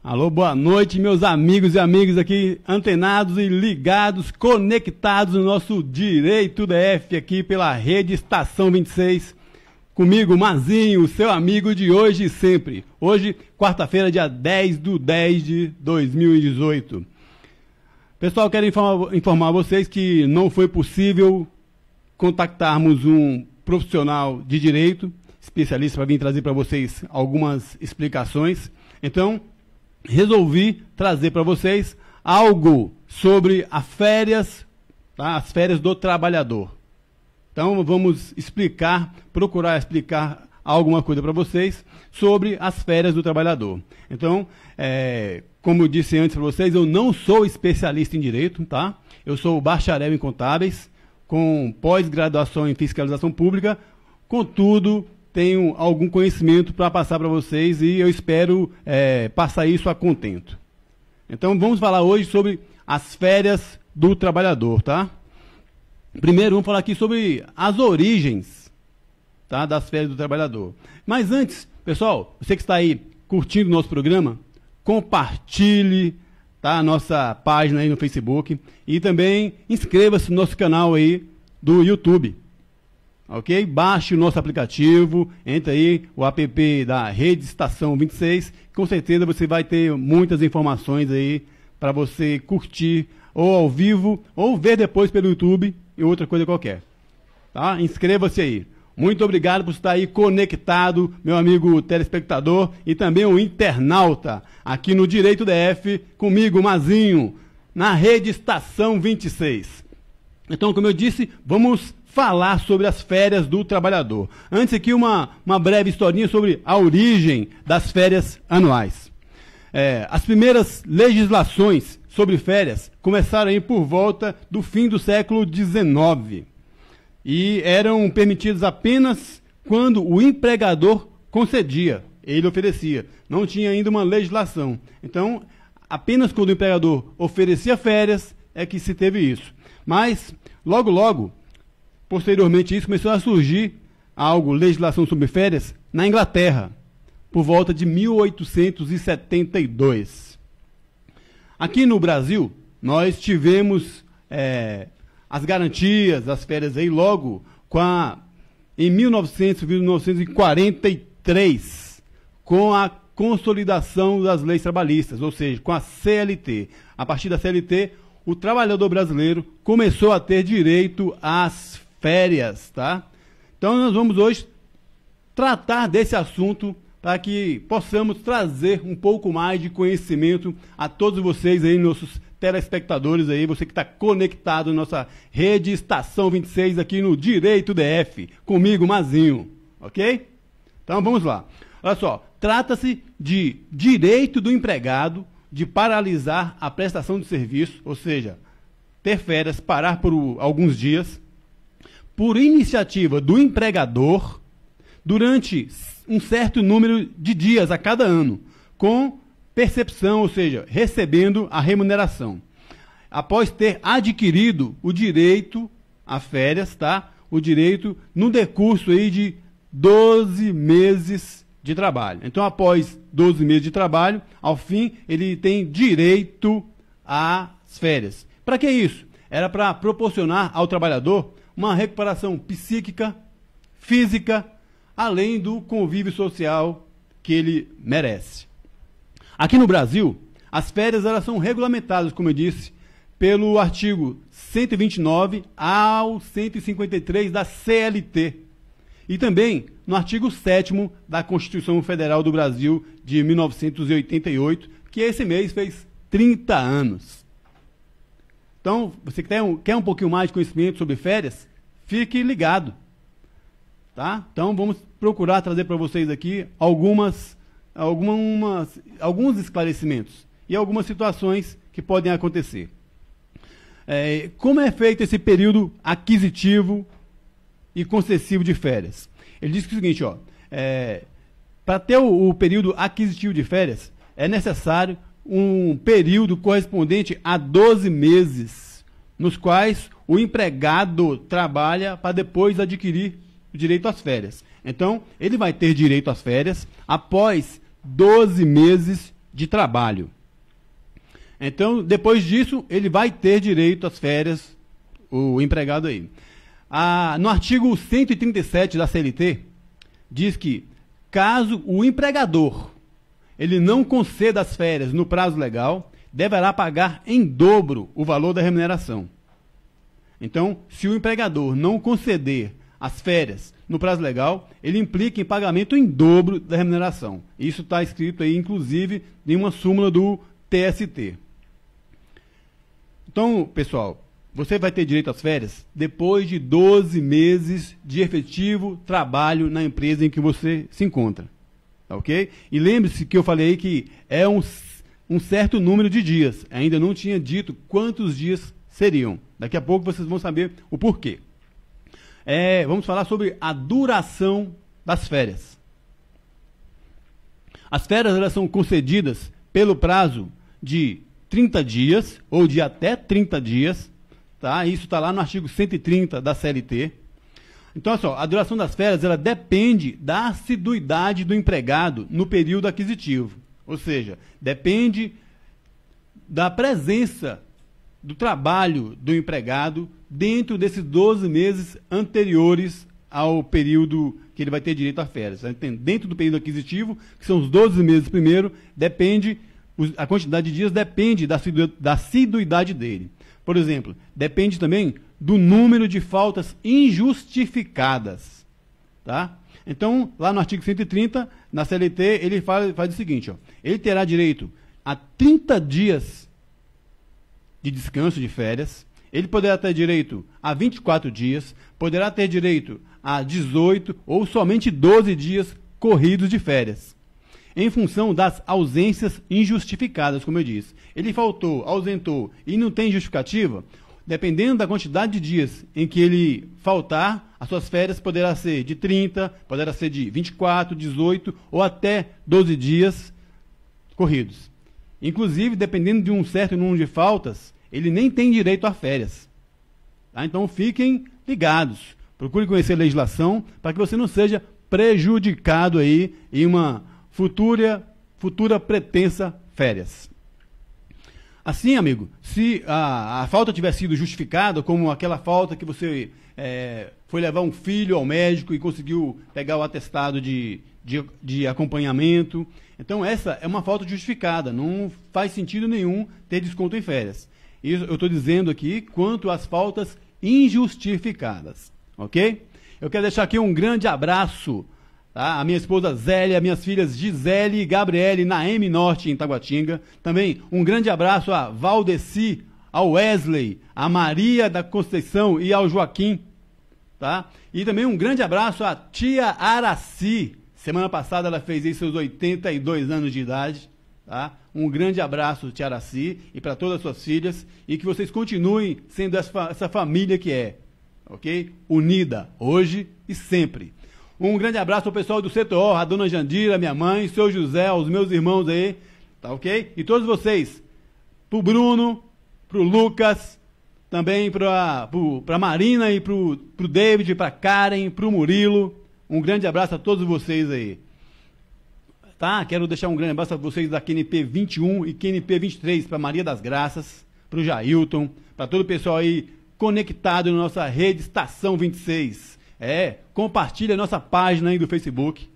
Alô, boa noite, meus amigos e amigas aqui, antenados e ligados, conectados no nosso Direito DF aqui pela Rede Estação 26. Comigo, Mazinho, seu amigo de hoje e sempre. Hoje, quarta-feira, dia 10/10 de 2018. Pessoal, quero informar vocês que não foi possível contactarmos um profissional de direito, especialista, para vir trazer para vocês algumas explicações. Então, resolvi trazer para vocês algo sobre as férias, tá? As férias do trabalhador. Então vamos procurar explicar alguma coisa para vocês sobre as férias do trabalhador. Então, como eu disse antes para vocês, eu não sou especialista em direito, tá? Eu sou bacharel em contábeis, com pós-graduação em fiscalização pública, contudo, tenho algum conhecimento para passar para vocês e eu espero passar isso a contento. Então vamos falar hoje sobre as férias do trabalhador, tá? Primeiro vamos falar aqui sobre as origens, tá, das férias do trabalhador. Mas antes, pessoal, você que está aí curtindo o nosso programa, compartilhe, tá, a nossa página aí no Facebook e também inscreva-se no nosso canal aí do YouTube. Ok? Baixe o nosso aplicativo, entre aí o app da Rede Estação 26, com certeza você vai ter muitas informações aí para você curtir ou ao vivo ou ver depois pelo YouTube e outra coisa qualquer. Tá? Inscreva-se aí. Muito obrigado por estar aí conectado, meu amigo telespectador e também o internauta aqui no Direito DF, comigo, Mazinho, na Rede Estação 26. Então, como eu disse, vamos falar sobre as férias do trabalhador. Antes aqui uma breve historinha sobre a origem das férias anuais. As primeiras legislações sobre férias começaram aí por volta do fim do século XIX e eram permitidas apenas quando o empregador concedia, ele oferecia. Não tinha ainda uma legislação. Então, apenas quando o empregador oferecia férias é que se teve isso. Mas, logo, posteriormente isso começou a surgir legislação sobre férias, na Inglaterra, por volta de 1872. Aqui no Brasil, nós tivemos as garantias das férias aí logo em 1943, com a consolidação das leis trabalhistas, ou seja, com a CLT. A partir da CLT, o trabalhador brasileiro começou a ter direito às férias, tá? Então nós vamos hoje tratar desse assunto para que possamos trazer um pouco mais de conhecimento a todos vocês aí, nossos telespectadores aí, você que está conectado na nossa Rede Estação 26 aqui no Direito DF, comigo, Mazinho, ok? Então vamos lá. Olha só, trata-se de direito do empregado de paralisar a prestação de serviço, ou seja, ter férias, parar por alguns dias, por iniciativa do empregador, durante um certo número de dias a cada ano, com percepção, ou seja, recebendo a remuneração. Após ter adquirido o direito a férias, tá? O direito no decurso aí de 12 meses de trabalho. Então, após 12 meses de trabalho, ao fim, ele tem direito às férias. Para que isso? Era para proporcionar ao trabalhador uma recuperação psíquica, física, além do convívio social que ele merece. Aqui no Brasil, as férias elas são regulamentadas, como eu disse, pelo artigo 129 ao 153 da CLT e também no artigo 7º da Constituição Federal do Brasil de 1988, que esse mês fez 30 anos. Então, você quer um pouquinho mais de conhecimento sobre férias? Fique ligado. Tá? Então, vamos procurar trazer para vocês aqui alguns esclarecimentos e algumas situações que podem acontecer. Como é feito esse período aquisitivo e concessivo de férias? Ele diz que é o seguinte, para ter o período aquisitivo de férias, é necessário um período correspondente a 12 meses, nos quais o empregado trabalha para depois adquirir o direito às férias. Então, ele vai ter direito às férias após 12 meses de trabalho. Então, depois disso, ele vai ter direito às férias, o empregado aí. No artigo 137 da CLT, diz que, caso o empregador ele não conceda as férias no prazo legal, deverá pagar em dobro o valor da remuneração. Então, se o empregador não conceder as férias no prazo legal, ele implica em pagamento em dobro da remuneração. Isso está escrito aí, inclusive, em uma súmula do TST. Então, pessoal, você vai ter direito às férias depois de 12 meses de efetivo trabalho na empresa em que você se encontra. Tá, ok? E lembre-se que eu falei aí que é um certo número de dias. Ainda não tinha dito quantos dias seriam. Daqui a pouco vocês vão saber o porquê. Vamos falar sobre a duração das férias. As férias elas são concedidas pelo prazo de 30 dias, ou de até 30 dias. Tá? Isso está lá no artigo 130 da CLT. Então, olha só, a duração das férias ela depende da assiduidade do empregado no período aquisitivo. Ou seja, depende da presença do trabalho do empregado dentro desses 12 meses anteriores ao período que ele vai ter direito a férias. Dentro do período aquisitivo, que são os 12 meses primeiro, a quantidade de dias depende da assiduidade dele. Por exemplo, depende também do número de faltas injustificadas. Tá? Então, lá no artigo 130, na CLT, ele faz o seguinte, ó, ele terá direito a 30 dias de descanso de férias, ele poderá ter direito a 24 dias, poderá ter direito a 18 ou somente 12 dias corridos de férias, em função das ausências injustificadas, como eu disse. Ele faltou, ausentou e não tem justificativa, dependendo da quantidade de dias em que ele faltar, as suas férias poderá ser de 30, poderá ser de 24, 18 ou até 12 dias corridos. Inclusive, dependendo de um certo número de faltas, ele nem tem direito a férias. Tá? Então, fiquem ligados. Procure conhecer a legislação para que você não seja prejudicado aí em uma futura pretensa férias. Assim, amigo, se a falta tiver sido justificada, como aquela falta que você foi levar um filho ao médico e conseguiu pegar o atestado de acompanhamento, então essa é uma falta justificada, não faz sentido nenhum ter desconto em férias. Isso eu estou dizendo aqui quanto às faltas injustificadas, ok? Eu quero deixar aqui um grande abraço, tá? A minha esposa Zélia, minhas filhas Gisele e Gabriele, na M Norte, em Taguatinga. Também um grande abraço a Valdeci, ao Wesley, a Maria da Conceição e ao Joaquim. Tá? E também um grande abraço à tia Araci. Semana passada ela fez aí seus 82 anos de idade. Tá? Um grande abraço, tia Araci, e para todas as suas filhas. E que vocês continuem sendo essa família que é. Ok? Unida, hoje e sempre. Um grande abraço ao pessoal do CTO, a dona Jandira, minha mãe, seu José, os meus irmãos aí, tá ok? E todos vocês, pro Bruno, pro Lucas, também pra Marina e pro David, pra Karen, pro Murilo, um grande abraço a todos vocês aí. Tá? Quero deixar um grande abraço a vocês da QNP 21 e QNP 23, pra Maria das Graças, pro Jailton, pra todo o pessoal aí conectado na nossa rede Estação 26. Compartilhe a nossa página aí do Facebook.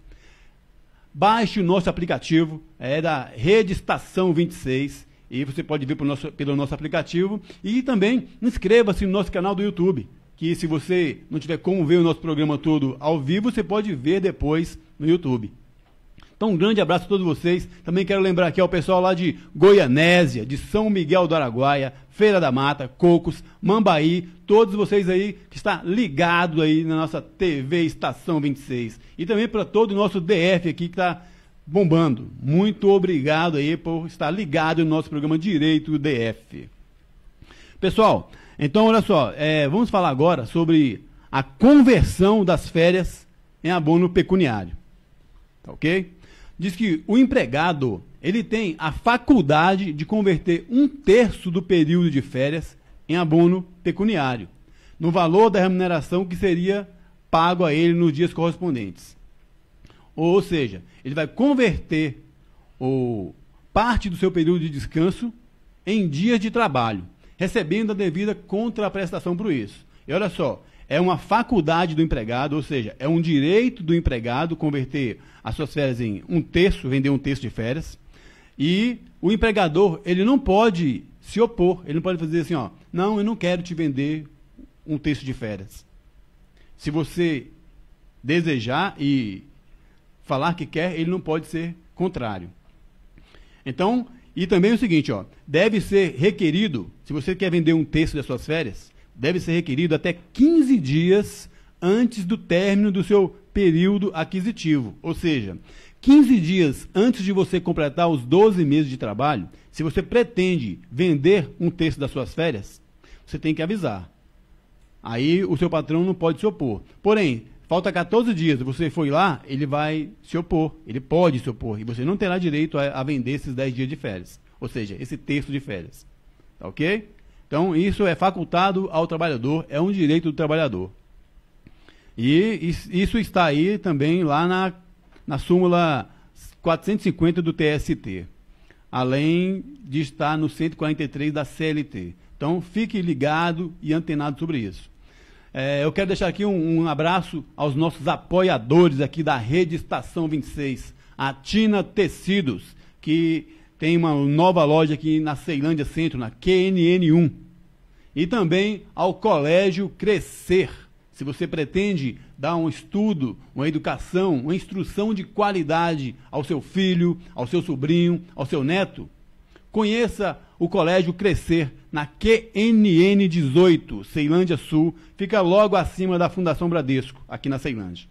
Baixe o nosso aplicativo, da Rede Estação 26. E você pode ver pelo nosso aplicativo. E também inscreva-se no nosso canal do YouTube. Que se você não tiver como ver o nosso programa todo ao vivo, você pode ver depois no YouTube. Então, um grande abraço a todos vocês. Também quero lembrar aqui ao pessoal lá de Goianésia, de São Miguel do Araguaia, Feira da Mata, Cocos, Mambaí, todos vocês aí que está ligado aí na nossa TV Estação 26. E também para todo o nosso DF aqui que está bombando. Muito obrigado aí por estar ligado no nosso programa Direito DF. Pessoal, então olha só, vamos falar agora sobre a conversão das férias em abono pecuniário. Tá ok? Diz que o empregado, ele tem a faculdade de converter 1/3 do período de férias em abono pecuniário, no valor da remuneração que seria pago a ele nos dias correspondentes. Ou seja, ele vai converter parte do seu período de descanso em dias de trabalho, recebendo a devida contraprestação por isso. E olha só, é uma faculdade do empregado, ou seja, é um direito do empregado converter as suas férias em um terço, vender um terço de férias. E o empregador, ele não pode se opor, ele não pode fazer assim, ó, não, eu não quero te vender um terço de férias. Se você desejar e falar que quer, ele não pode ser contrário. Então, e também é o seguinte, ó, deve ser requerido, se você quer vender um terço das suas férias, deve ser requerido até 15 dias antes do término do seu período aquisitivo. Ou seja, 15 dias antes de você completar os 12 meses de trabalho, se você pretende vender um terço das suas férias, você tem que avisar. Aí o seu patrão não pode se opor. Porém, falta 14 dias, você foi lá, ele vai se opor, ele pode se opor, e você não terá direito a vender esses 10 dias de férias, ou seja, esse terço de férias. Tá ok? Então, isso é facultado ao trabalhador, é um direito do trabalhador. E isso está aí também lá na súmula 450 do TST, além de estar no 143 da CLT. Então, fique ligado e antenado sobre isso. Eu quero deixar aqui um abraço aos nossos apoiadores aqui da Rede Estação 26, a Tina Tecidos, que tem uma nova loja aqui na Ceilândia Centro, na QNN1. E também ao Colégio Crescer. Se você pretende dar um estudo, uma educação, uma instrução de qualidade ao seu filho, ao seu sobrinho, ao seu neto, conheça o Colégio Crescer na QNN 18, Ceilândia Sul, fica logo acima da Fundação Bradesco, aqui na Ceilândia.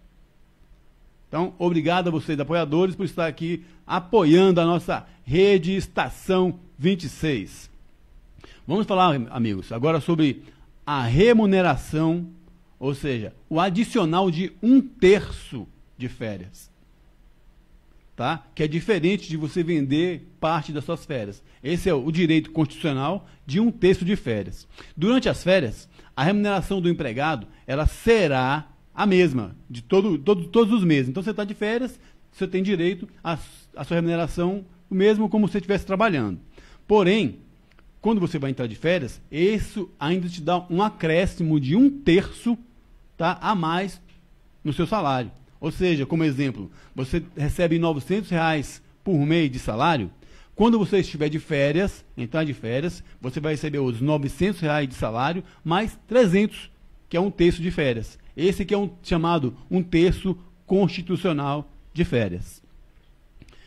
Então, obrigado a vocês, apoiadores, por estar aqui apoiando a nossa Rede Estação 26. Vamos falar, amigos, agora sobre a remuneração, ou seja, o adicional de 1/3 de férias. Tá? Que é diferente de você vender parte das suas férias. Esse é o direito constitucional de 1/3 de férias. Durante as férias, a remuneração do empregado ela será a mesma de todos os meses. Então, você está de férias, você tem direito à sua remuneração, o mesmo como se você estivesse trabalhando. Porém, quando você vai entrar de férias, isso ainda te dá um acréscimo de 1/3, tá, a mais no seu salário. Ou seja, como exemplo, você recebe R$900 por mês de salário. Quando você estiver de férias, entrar de férias, você vai receber os R$900 de salário, mais 300, que é 1/3 de férias. Esse que é chamado 1/3 constitucional de férias.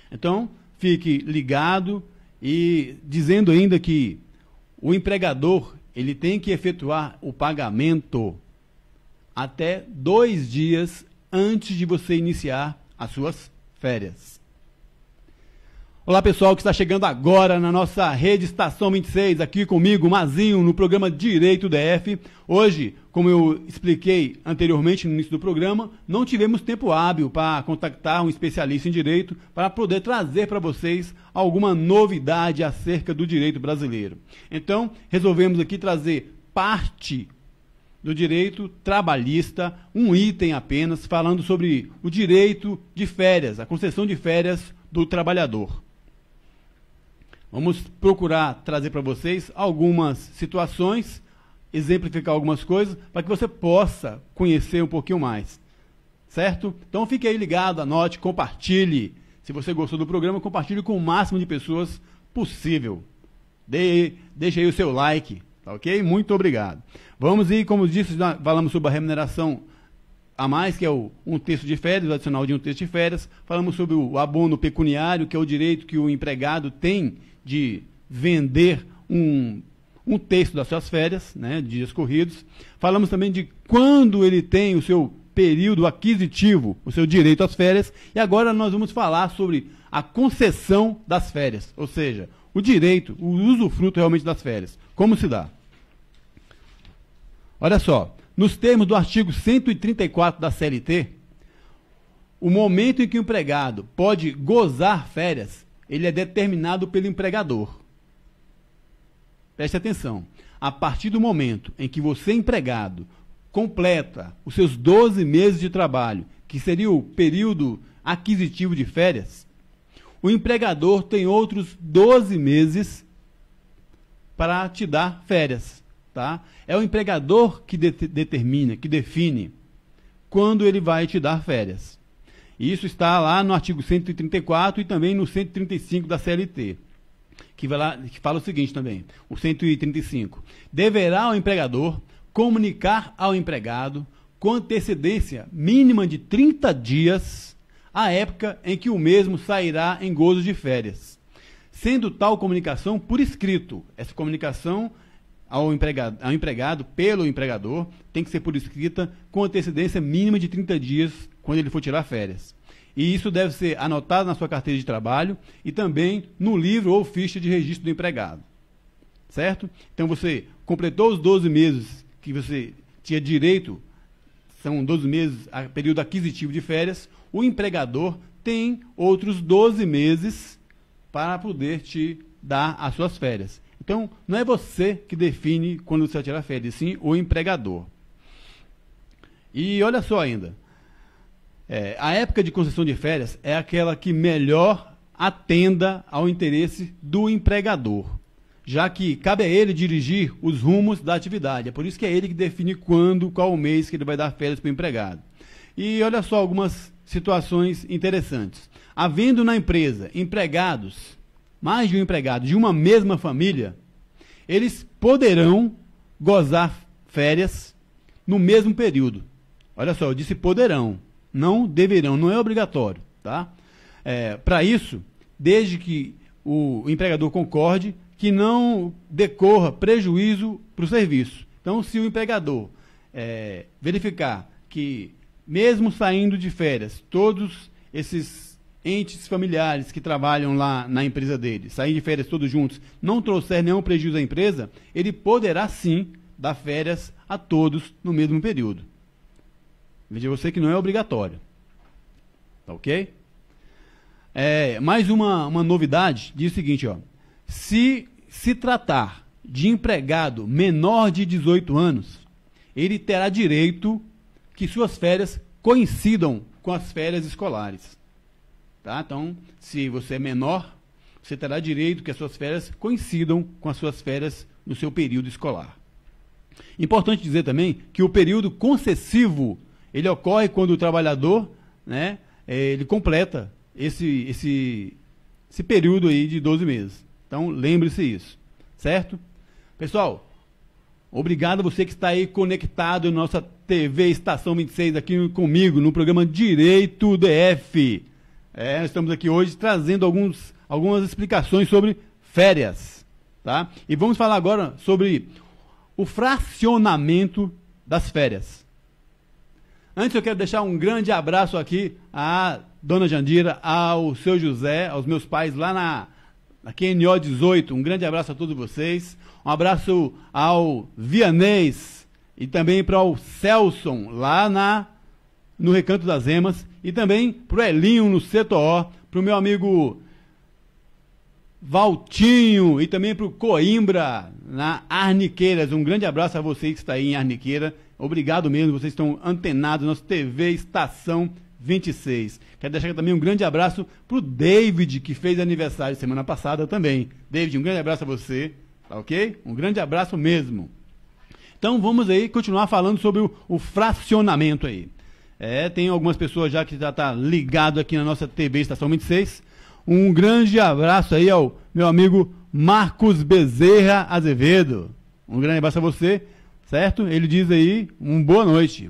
Então, fique ligado e dizendo ainda que o empregador ele tem que efetuar o pagamento até 2 dias antes de você iniciar as suas férias. Olá, pessoal que está chegando agora na nossa Rede Estação 26, aqui comigo, Mazinho, no programa Direito DF. Hoje, como eu expliquei anteriormente no início do programa, não tivemos tempo hábil para contactar um especialista em direito para poder trazer para vocês alguma novidade acerca do direito brasileiro. Então, resolvemos aqui trazer parte do direito trabalhista, um item apenas, falando sobre o direito de férias, a concessão de férias do trabalhador. Vamos procurar trazer para vocês algumas situações, exemplificar algumas coisas, para que você possa conhecer um pouquinho mais. Certo? Então fique aí ligado, anote, compartilhe. Se você gostou do programa, compartilhe com o máximo de pessoas possível. Deixe aí o seu like. Tá ok? Muito obrigado. Vamos e, como disse, falamos sobre a remuneração a mais, que é o 1/3 de férias, o adicional de 1/3 de férias. Falamos sobre o abono pecuniário, que é o direito que o empregado tem de vender um 1/3 das suas férias, né, de dias corridos. Falamos também de quando ele tem o seu período aquisitivo, o seu direito às férias. E agora nós vamos falar sobre a concessão das férias, ou seja, o direito, o usufruto realmente das férias. Como se dá? Olha só, nos termos do artigo 134 da CLT, o momento em que o empregado pode gozar férias, ele é determinado pelo empregador. Preste atenção. A partir do momento em que você, empregado, completa os seus 12 meses de trabalho, que seria o período aquisitivo de férias, o empregador tem outros 12 meses para te dar férias, tá? É o empregador que determina, que define quando ele vai te dar férias. Isso está lá no artigo 134 e também no 135 da CLT, que fala o seguinte também, o 135. Deverá o empregador comunicar ao empregado com antecedência mínima de 30 dias a época em que o mesmo sairá em gozo de férias, sendo tal comunicação por escrito. Essa comunicação ao empregado pelo empregador tem que ser por escrita com antecedência mínima de 30 dias quando ele for tirar férias. E isso deve ser anotado na sua carteira de trabalho e também no livro ou ficha de registro do empregado. Certo? Então você completou os 12 meses que você tinha direito, são 12 meses, período aquisitivo de férias, o empregador tem outros 12 meses para poder te dar as suas férias. Então, não é você que define quando você vai tirar férias, sim o empregador. E olha só ainda, a época de concessão de férias é aquela que melhor atenda ao interesse do empregador, já que cabe a ele dirigir os rumos da atividade. É por isso que é ele que define qual o mês que ele vai dar férias para o empregado. E olha só algumas situações interessantes. Havendo na empresa empregados, mais de um empregado de uma mesma família, eles poderão gozar férias no mesmo período. Olha só, eu disse poderão, não deverão, não é obrigatório, tá? Para isso, desde que o empregador concorde que não decorra prejuízo para o serviço. Então, se o empregador verificar que, mesmo saindo de férias, todos esses entes familiares que trabalham lá na empresa dele, saírem de férias todos juntos, não trouxer nenhum prejuízo à empresa, ele poderá sim dar férias a todos no mesmo período. Veja você que não é obrigatório. Tá ok? Mais uma novidade, diz o seguinte, ó. Se tratar de empregado menor de 18 anos, ele terá direito que suas férias coincidam com as férias escolares. Tá? Então, se você é menor, você terá direito que as suas férias coincidam com as suas férias no seu período escolar. Importante dizer também que o período concessivo, ele ocorre quando o trabalhador, né, ele completa esse período aí de 12 meses. Então, lembre-se isso, certo? Pessoal, obrigado a você que está aí conectado na nossa TV Estação 26 aqui comigo, no programa Direito DF. Nós estamos aqui hoje trazendo algumas explicações sobre férias, tá? E vamos falar agora sobre o fracionamento das férias. Antes eu quero deixar um grande abraço aqui à dona Jandira, ao seu José, aos meus pais lá na QNO 18. Um grande abraço a todos vocês. Um abraço ao Vianês e também para o Celson lá no Recanto das Emas. E também para o Elinho no CTO, para o meu amigo Valtinho e também para o Coimbra na Arniqueiras. Um grande abraço a vocês que estão aí em Arniqueira. Obrigado mesmo, vocês estão antenados na nossa TV Estação 26. Quero deixar também um grande abraço para o David, que fez aniversário semana passada também. David, um grande abraço a você, tá ok? Um grande abraço mesmo. Então vamos aí continuar falando sobre o fracionamento aí. Tem algumas pessoas já que já estão ligadas aqui na nossa TV Estação 26. Um grande abraço aí ao meu amigo Marcos Bezerra Azevedo. Um grande abraço a você, certo? Ele diz aí, boa noite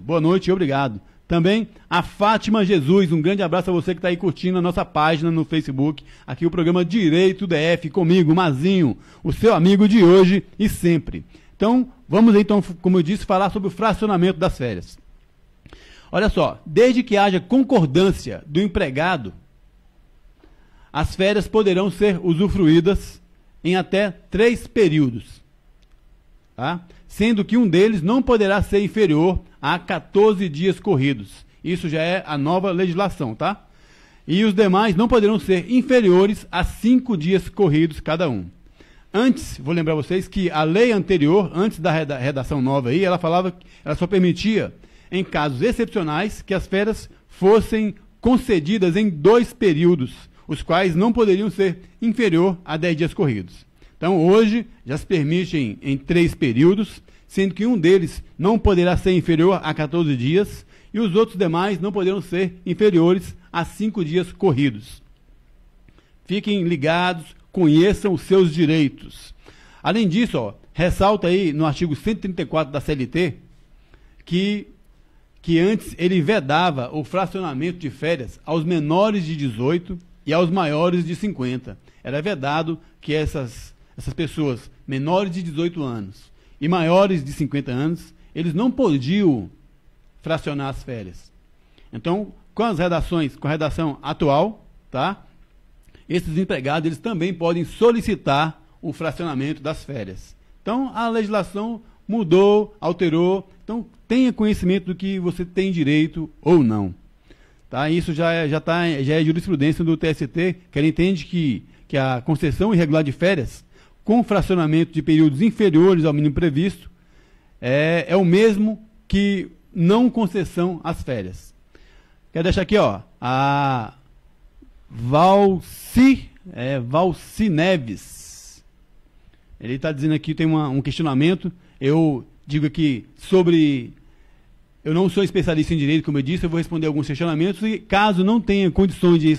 e obrigado. Também a Fátima Jesus, um grande abraço a você que está aí curtindo a nossa página no Facebook, aqui o programa Direito DF, comigo, Mazinho, o seu amigo de hoje e sempre. Então, vamos aí, então, como eu disse, falar sobre o fracionamento das férias. Olha só, desde que haja concordância do empregado, as férias poderão ser usufruídas em até 3 períodos, tá? Sendo que um deles não poderá ser inferior a 14 dias corridos. Isso já é a nova legislação, tá? E os demais não poderão ser inferiores a 5 dias corridos cada um. Antes, vou lembrar vocês que a lei anterior, antes da redação nova aí, ela falava que ela só permitia, em casos excepcionais, que as férias fossem concedidas em 2 períodos, os quais não poderiam ser inferior a 10 dias corridos. Então, hoje, já se permite em 3 períodos, sendo que um deles não poderá ser inferior a 14 dias e os outros demais não poderão ser inferiores a 5 dias corridos. Fiquem ligados, conheçam os seus direitos. Além disso, ó, ressalta aí no artigo 134 da CLT que antes ele vedava o fracionamento de férias aos menores de 18 e aos maiores de 50. Era vedado que essas pessoas menores de 18 anos e maiores de 50 anos, eles não podiam fracionar as férias. Então, com a redação atual, tá? Esses empregados eles também podem solicitar o fracionamento das férias. Então, a legislação mudou, alterou. Então, tenha conhecimento do que você tem direito ou não. Tá? Isso já é jurisprudência do TST, que ele entende que a concessão irregular de férias, com fracionamento de períodos inferiores ao mínimo previsto, é o mesmo que não concessão às férias. Quero deixar aqui, ó, a Valci Neves. Ele está dizendo aqui, tem um questionamento. Eu digo aqui sobre... Eu não sou especialista em direito, como eu disse, eu vou responder alguns questionamentos e caso não tenha condições de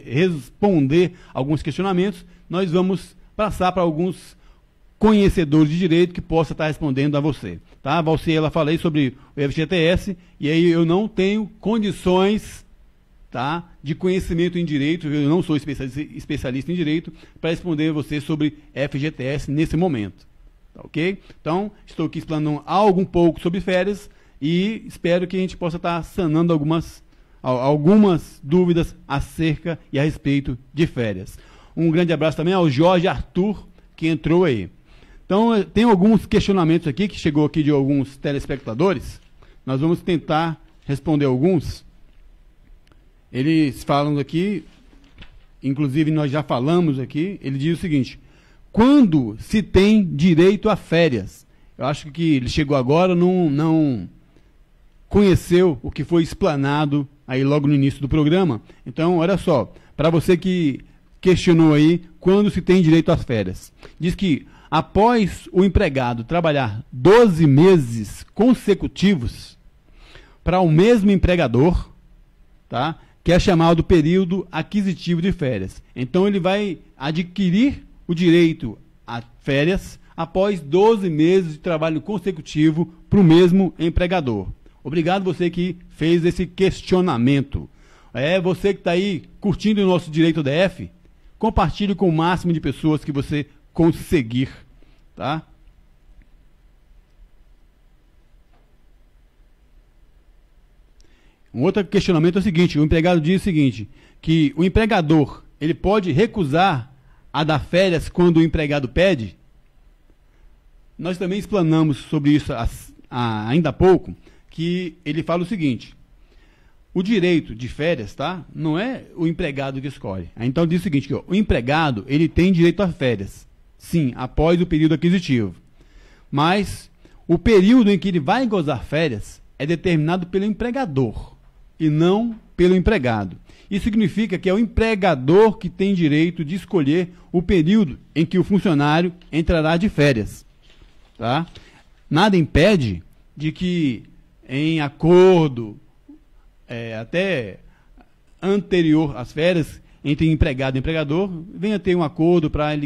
responder alguns questionamentos, nós vamos passar para alguns conhecedores de direito que possa estar respondendo a você. Tá? A Valci, ela falei sobre o FGTS e aí eu não tenho condições, tá, de conhecimento em direito, eu não sou especialista em direito para responder a você sobre FGTS nesse momento. Tá, ok? Então, estou aqui explanando algo um pouco sobre férias e espero que a gente possa estar sanando algumas dúvidas acerca e a respeito de férias. Um grande abraço também ao Jorge Arthur, que entrou aí. Então, tem alguns questionamentos aqui, que chegou aqui de alguns telespectadores. Nós vamos tentar responder alguns. Eles falam aqui, inclusive nós já falamos aqui, ele diz o seguinte: quando se tem direito a férias? Eu acho que ele chegou agora, não conheceu o que foi explanado aí logo no início do programa. Então, olha só, para você que questionou aí, quando se tem direito às férias. Diz que após o empregado trabalhar 12 meses consecutivos para o mesmo empregador, tá? Que é chamado período aquisitivo de férias. Então, ele vai adquirir o direito a férias após 12 meses de trabalho consecutivo para o mesmo empregador. Obrigado você que fez esse questionamento. Você que está aí curtindo o nosso Direito DF, compartilhe com o máximo de pessoas que você conseguir. Tá? Um outro questionamento é o seguinte: o empregado diz o seguinte, que o empregador ele pode recusar a dar férias quando o empregado pede? Nós também explanamos sobre isso ainda há pouco, que ele fala o seguinte: o direito de férias, tá, não é o empregado que escolhe. Então diz o seguinte, que o empregado ele tem direito a férias, sim, após o período aquisitivo. Mas o período em que ele vai gozar férias é determinado pelo empregador e não pelo empregado. Isso significa que é o empregador que tem direito de escolher o período em que o funcionário entrará de férias. Tá? Nada impede de que, em acordo até anterior às férias, entre empregado e empregador, venha ter um acordo para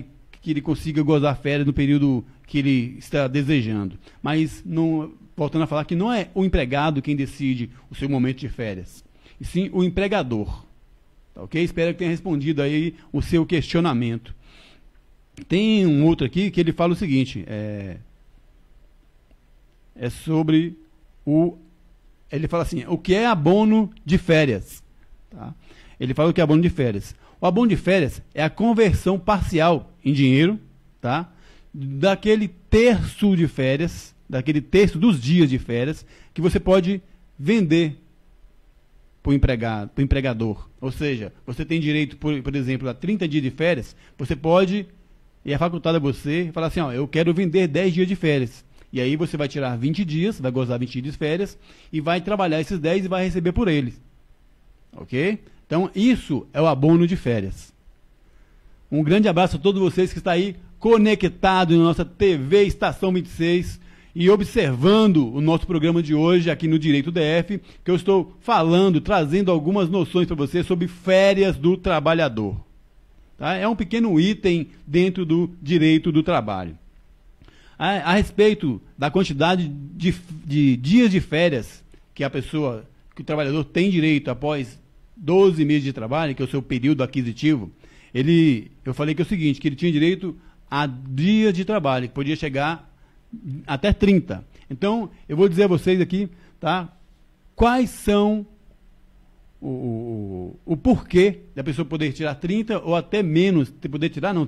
que ele consiga gozar férias no período que ele está desejando. Mas, voltando a falar, que não é o empregado quem decide o seu momento de férias, e sim o empregador. Tá, ok? Espero que tenha respondido aí o seu questionamento. Tem um outro aqui que ele fala o seguinte, sobre ele fala assim, o que é abono de férias? Tá? Ele fala o que é abono de férias. O abono de férias é a conversão parcial em dinheiro, tá? Daquele terço de férias, daquele terço dos dias de férias, que você pode vender para o empregador. Ou seja, você tem direito, por exemplo, a 30 dias de férias, você pode, e é facultado a você, falar assim, eu quero vender 10 dias de férias. E aí você vai tirar 20 dias, vai gozar 20 dias de férias, e vai trabalhar esses 10 e vai receber por eles. Ok? Então, Então, isso é o abono de férias. Um grande abraço a todos vocês que estão aí conectados na nossa TV Estação 26 e observando o nosso programa de hoje aqui no Direito DF, que eu estou falando, trazendo algumas noções para vocês sobre férias do trabalhador. Tá? É um pequeno item dentro do direito do trabalho. A respeito da quantidade de dias de férias que que o trabalhador tem direito após 12 meses de trabalho, que é o seu período aquisitivo, eu falei que é o seguinte, que ele tinha direito a dias de trabalho, que podia chegar até 30. Então, eu vou dizer a vocês aqui, tá, quais são o porquê da pessoa poder tirar 30 ou até menos,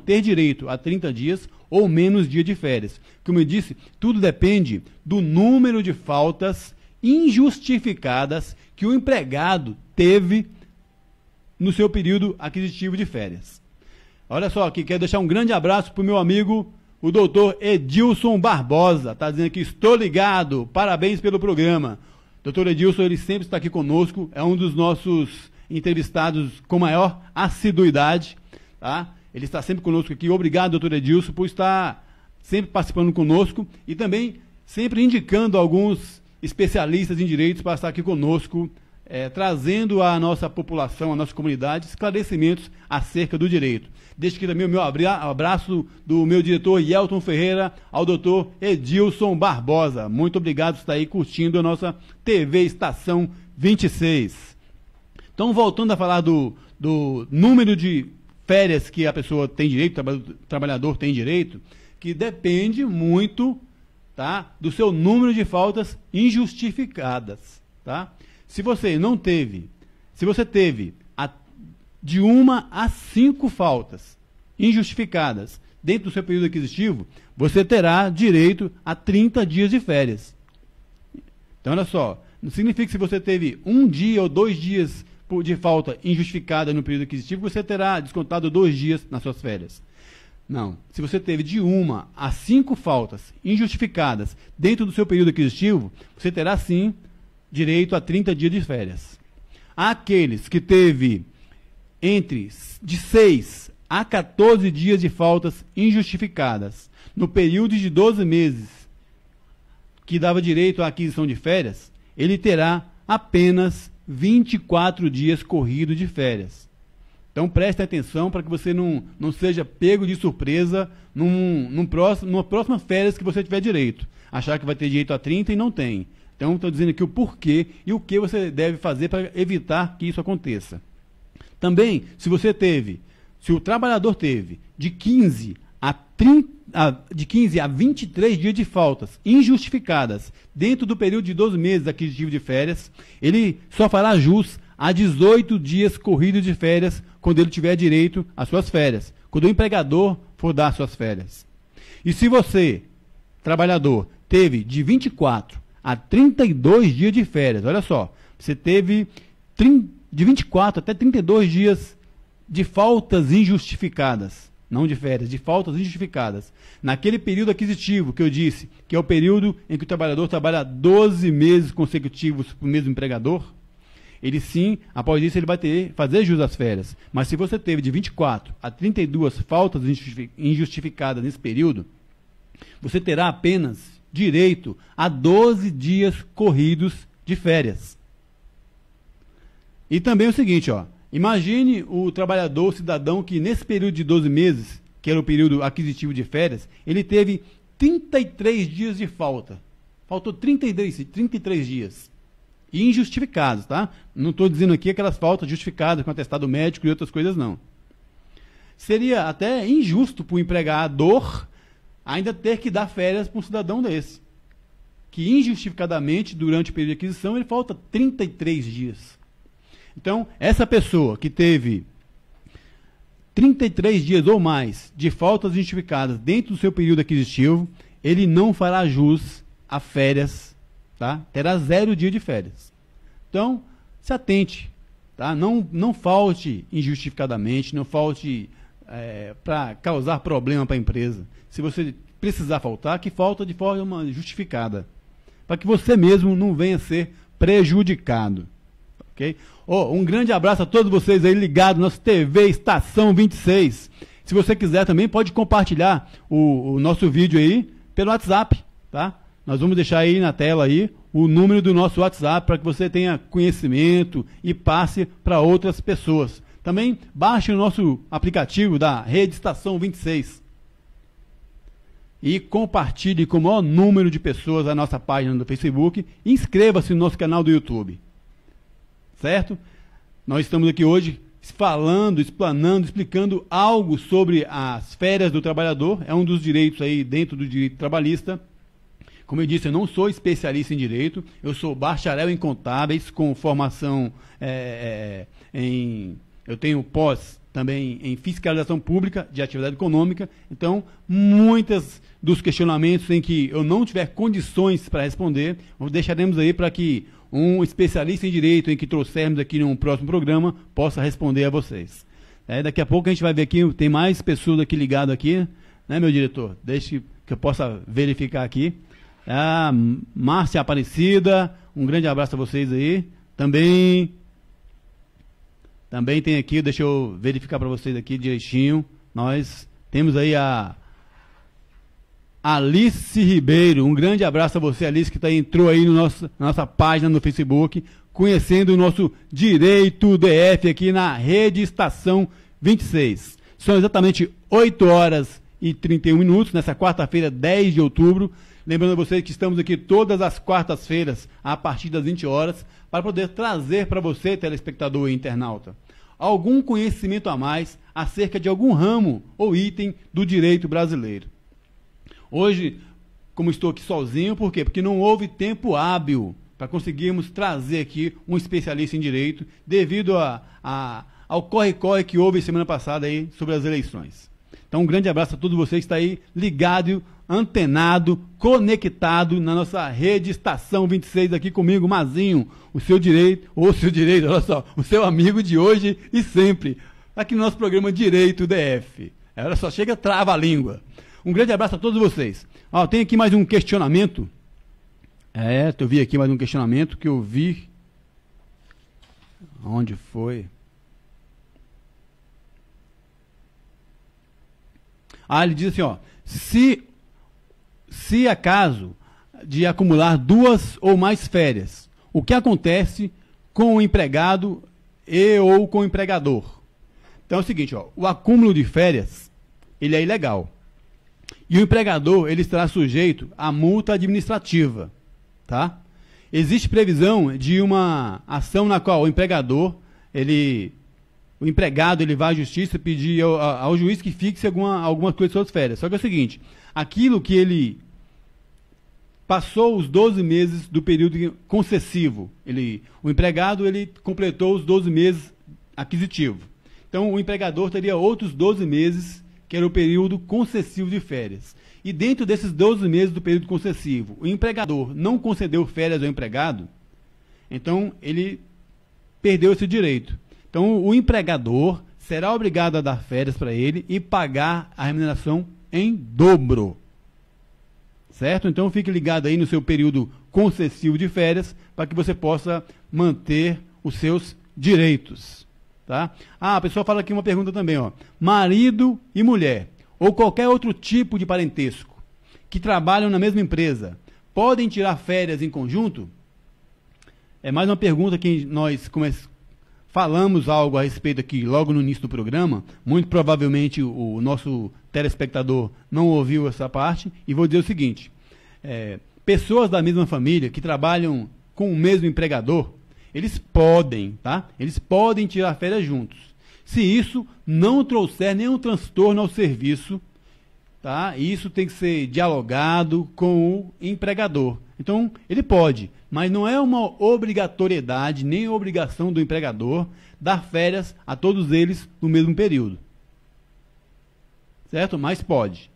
ter direito a 30 dias ou menos dia de férias. Como eu disse, tudo depende do número de faltas injustificadas que o empregado teve no seu período aquisitivo de férias. Olha só, aqui quero deixar um grande abraço para o meu amigo, o doutor Edilson Barbosa. Está dizendo que estou ligado, parabéns pelo programa. Doutor Edilson, ele sempre está aqui conosco, é um dos nossos entrevistados com maior assiduidade, tá? Ele está sempre conosco aqui. Obrigado, doutor Edilson, por estar sempre participando conosco e também sempre indicando alguns especialistas em direitos para estar aqui conosco, trazendo à nossa população, à nossa comunidade, esclarecimentos acerca do direito. Deixo aqui também o meu abraço do meu diretor Yelton Ferreira ao doutor Edilson Barbosa. Muito obrigado por estar aí curtindo a nossa TV Estação 26. Então, voltando a falar do número de férias que a pessoa tem direito, o trabalhador tem direito, que depende muito, tá, do seu número de faltas injustificadas, tá? Se você teve de 1 a 5 faltas injustificadas dentro do seu período aquisitivo, você terá direito a 30 dias de férias. Então, olha só, não significa que se você teve 1 dia ou 2 dias de falta injustificada no período aquisitivo, você terá descontado 2 dias nas suas férias. Não. Se você teve de 1 a 5 faltas injustificadas dentro do seu período aquisitivo, você terá sim direito a 30 dias de férias. Aqueles que teve de 6 a 14 dias de faltas injustificadas no período de 12 meses que dava direito à aquisição de férias, ele terá apenas 24 dias corridos de férias. Então preste atenção para que você não seja pego de surpresa numa próxima férias que você tiver direito. Achar que vai ter direito a 30 e não tem. Então, estou dizendo aqui o porquê e o que você deve fazer para evitar que isso aconteça. Também, se o trabalhador teve de 15 a 23 dias de faltas injustificadas dentro do período de 12 meses aquisitivo de férias, ele só fará jus a 18 dias corridos de férias quando ele tiver direito às suas férias, quando o empregador for dar suas férias. E se você, trabalhador, teve de 24 a 32 dias de férias, olha só, você teve de 24 até 32 dias de faltas injustificadas, não de férias, de faltas injustificadas, naquele período aquisitivo que eu disse, que é o período em que o trabalhador trabalha 12 meses consecutivos para o mesmo empregador, ele sim, após isso, ele vai fazer jus às férias. Mas se você teve de 24 a 32 faltas injustificadas nesse período, você terá apenas direito a 12 dias corridos de férias. E também o seguinte, imagine o trabalhador, o cidadão que nesse período de 12 meses, que era o período aquisitivo de férias, ele teve 33 dias de falta. Faltou 33 dias. Injustificados, tá? Não estou dizendo aqui aquelas faltas justificadas com atestado médico e outras coisas, não. Seria até injusto para o empregador ainda ter que dar férias para um cidadão desse, que injustificadamente, durante o período de aquisição, ele falta 33 dias. Então, essa pessoa que teve 33 dias ou mais de faltas justificadas dentro do seu período aquisitivo, ele não fará jus a férias, tá? Terá 0 dia de férias. Então, se atente, tá? Não falte injustificadamente, não falte para causar problema para a empresa. Se você precisar faltar, que falta de forma justificada, para que você mesmo não venha a ser prejudicado. ok? Um grande abraço a todos vocês aí ligados na nossa TV Estação 26. Se você quiser também, pode compartilhar o nosso vídeo aí pelo WhatsApp, tá? Nós vamos deixar aí na tela aí o número do nosso WhatsApp para que você tenha conhecimento e passe para outras pessoas. Também baixe o nosso aplicativo da Rede Estação 26 e compartilhe com o maior número de pessoas a nossa página do Facebook e inscreva-se no nosso canal do YouTube. Certo? Nós estamos aqui hoje falando, explanando, explicando algo sobre as férias do trabalhador. É um dos direitos aí dentro do direito trabalhista. Como eu disse, eu não sou especialista em direito, eu sou bacharel em contábeis, com formação eu tenho pós também em fiscalização pública de atividade econômica. Então, muitos dos questionamentos em que eu não tiver condições para responder, deixaremos aí para que um especialista em direito, em que trouxermos aqui num próximo programa, possa responder a vocês. Daqui a pouco a gente vai ver aqui, tem mais pessoas aqui ligadas aqui, né, meu diretor? Deixe que eu possa verificar aqui. Márcia Aparecida, um grande abraço a vocês aí. Também tem aqui, deixa eu verificar para vocês aqui direitinho. Nós temos aí a Alice Ribeiro. Um grande abraço a você, Alice, que entrou aí na nossa página no Facebook, conhecendo o nosso Direito DF aqui na Rede Estação 26. São exatamente 8 horas e 31 minutos, nessa quarta-feira, 10 de outubro. Lembrando a vocês que estamos aqui todas as quartas-feiras, a partir das 20 horas, para poder trazer para você, telespectador e internauta, algum conhecimento a mais acerca de algum ramo ou item do direito brasileiro. Hoje, como estou aqui sozinho, por quê? Porque não houve tempo hábil para conseguirmos trazer aqui um especialista em direito, devido ao corre-corre que houve semana passada aí sobre as eleições. Então, um grande abraço a todos vocês que estão aí ligado, antenado, conectado na nossa Rede Estação 26 aqui comigo, Mazinho, o seu direito, olha só, o seu amigo de hoje e sempre, aqui no nosso programa Direito DF. Olha só, chega, trava a língua. Um grande abraço a todos vocês. Tem aqui mais um questionamento. Eu vi aqui mais um questionamento que eu vi. Onde foi? Ele diz assim, se acaso de acumular 2 ou mais férias, o que acontece com o empregado ou com o empregador? Então é o seguinte, o acúmulo de férias, ele é ilegal. E o empregador, ele estará sujeito à multa administrativa, tá? Existe previsão de uma ação na qual o empregado, ele vai à justiça pedir ao juiz que fixe algumas coisas sobre as férias. Só que é o seguinte, aquilo que ele passou os 12 meses do período concessivo, o empregado ele completou os 12 meses aquisitivo. Então, o empregador teria outros 12 meses, que era o período concessivo de férias. E dentro desses 12 meses do período concessivo, o empregador não concedeu férias ao empregado, então ele perdeu esse direito. Então, o empregador será obrigado a dar férias para ele e pagar a remuneração em dobro. Certo? Então, fique ligado aí no seu período concessivo de férias para que você possa manter os seus direitos. Tá? A pessoa fala aqui uma pergunta também. Marido e mulher, ou qualquer outro tipo de parentesco, que trabalham na mesma empresa, podem tirar férias em conjunto? É mais uma pergunta que nós falamos algo a respeito aqui logo no início do programa. Muito provavelmente o nosso telespectador não ouviu essa parte, e vou dizer o seguinte, pessoas da mesma família que trabalham com o mesmo empregador, eles podem, tá? Eles podem tirar férias juntos. Se isso não trouxer nenhum transtorno ao serviço, tá? Isso tem que ser dialogado com o empregador. Então, ele pode, mas não é uma obrigatoriedade, nem obrigação do empregador dar férias a todos eles no mesmo período. Certo? Mas pode.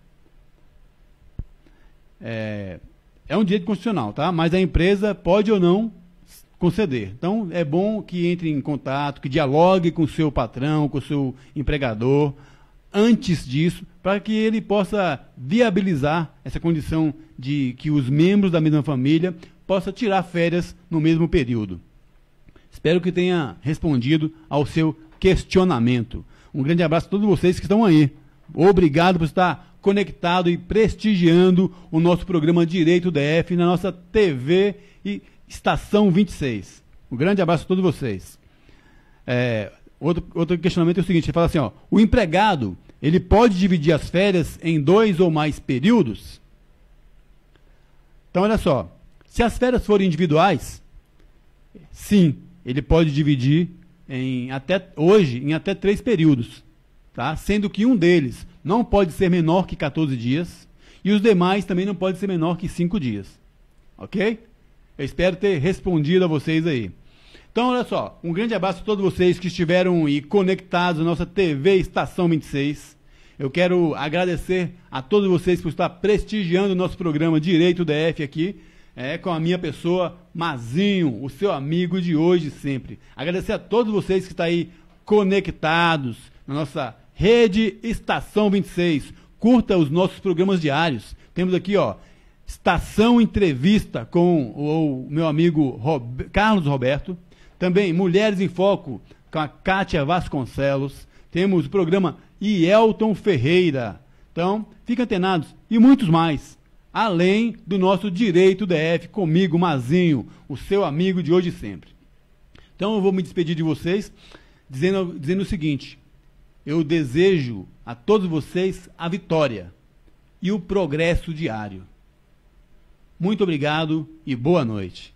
É um direito constitucional, tá? Mas a empresa pode ou não conceder. Então, é bom que entre em contato, que dialogue com o seu patrão, com o seu empregador, antes disso, para que ele possa viabilizar essa condição de que os membros da mesma família possam tirar férias no mesmo período. Espero que tenha respondido ao seu questionamento. Um grande abraço a todos vocês que estão aí. Obrigado por estar conectado e prestigiando o nosso programa Direito DF na nossa TV e Estação 26. Um grande abraço a todos vocês. Outro questionamento é o seguinte, ele fala assim, ó, o empregado, ele pode dividir as férias em 2 ou mais períodos? Então, olha só, se as férias forem individuais, sim, ele pode dividir em até 3 períodos, tá? Sendo que um deles não pode ser menor que 14 dias e os demais também não podem ser menor que 5 dias. Ok? Eu espero ter respondido a vocês aí. Então, olha só, um grande abraço a todos vocês que estiveram aí conectados à nossa TV Estação 26. Eu quero agradecer a todos vocês por estar prestigiando o nosso programa Direito DF aqui, com a minha pessoa, Mazinho, o seu amigo de hoje e sempre. Agradecer a todos vocês que estão aí conectados na nossa Rede Estação 26. Curta os nossos programas diários. Temos aqui, ó, Estação Entrevista com o meu amigo Carlos Roberto. Também Mulheres em Foco com a Kátia Vasconcelos. Temos o programa Ielton Ferreira. Então, fiquem antenados. E muitos mais. Além do nosso Direito DF, comigo, Mazinho, o seu amigo de hoje e sempre. Então, eu vou me despedir de vocês dizendo o seguinte. Eu desejo a todos vocês a vitória e o progresso diário. Muito obrigado e boa noite.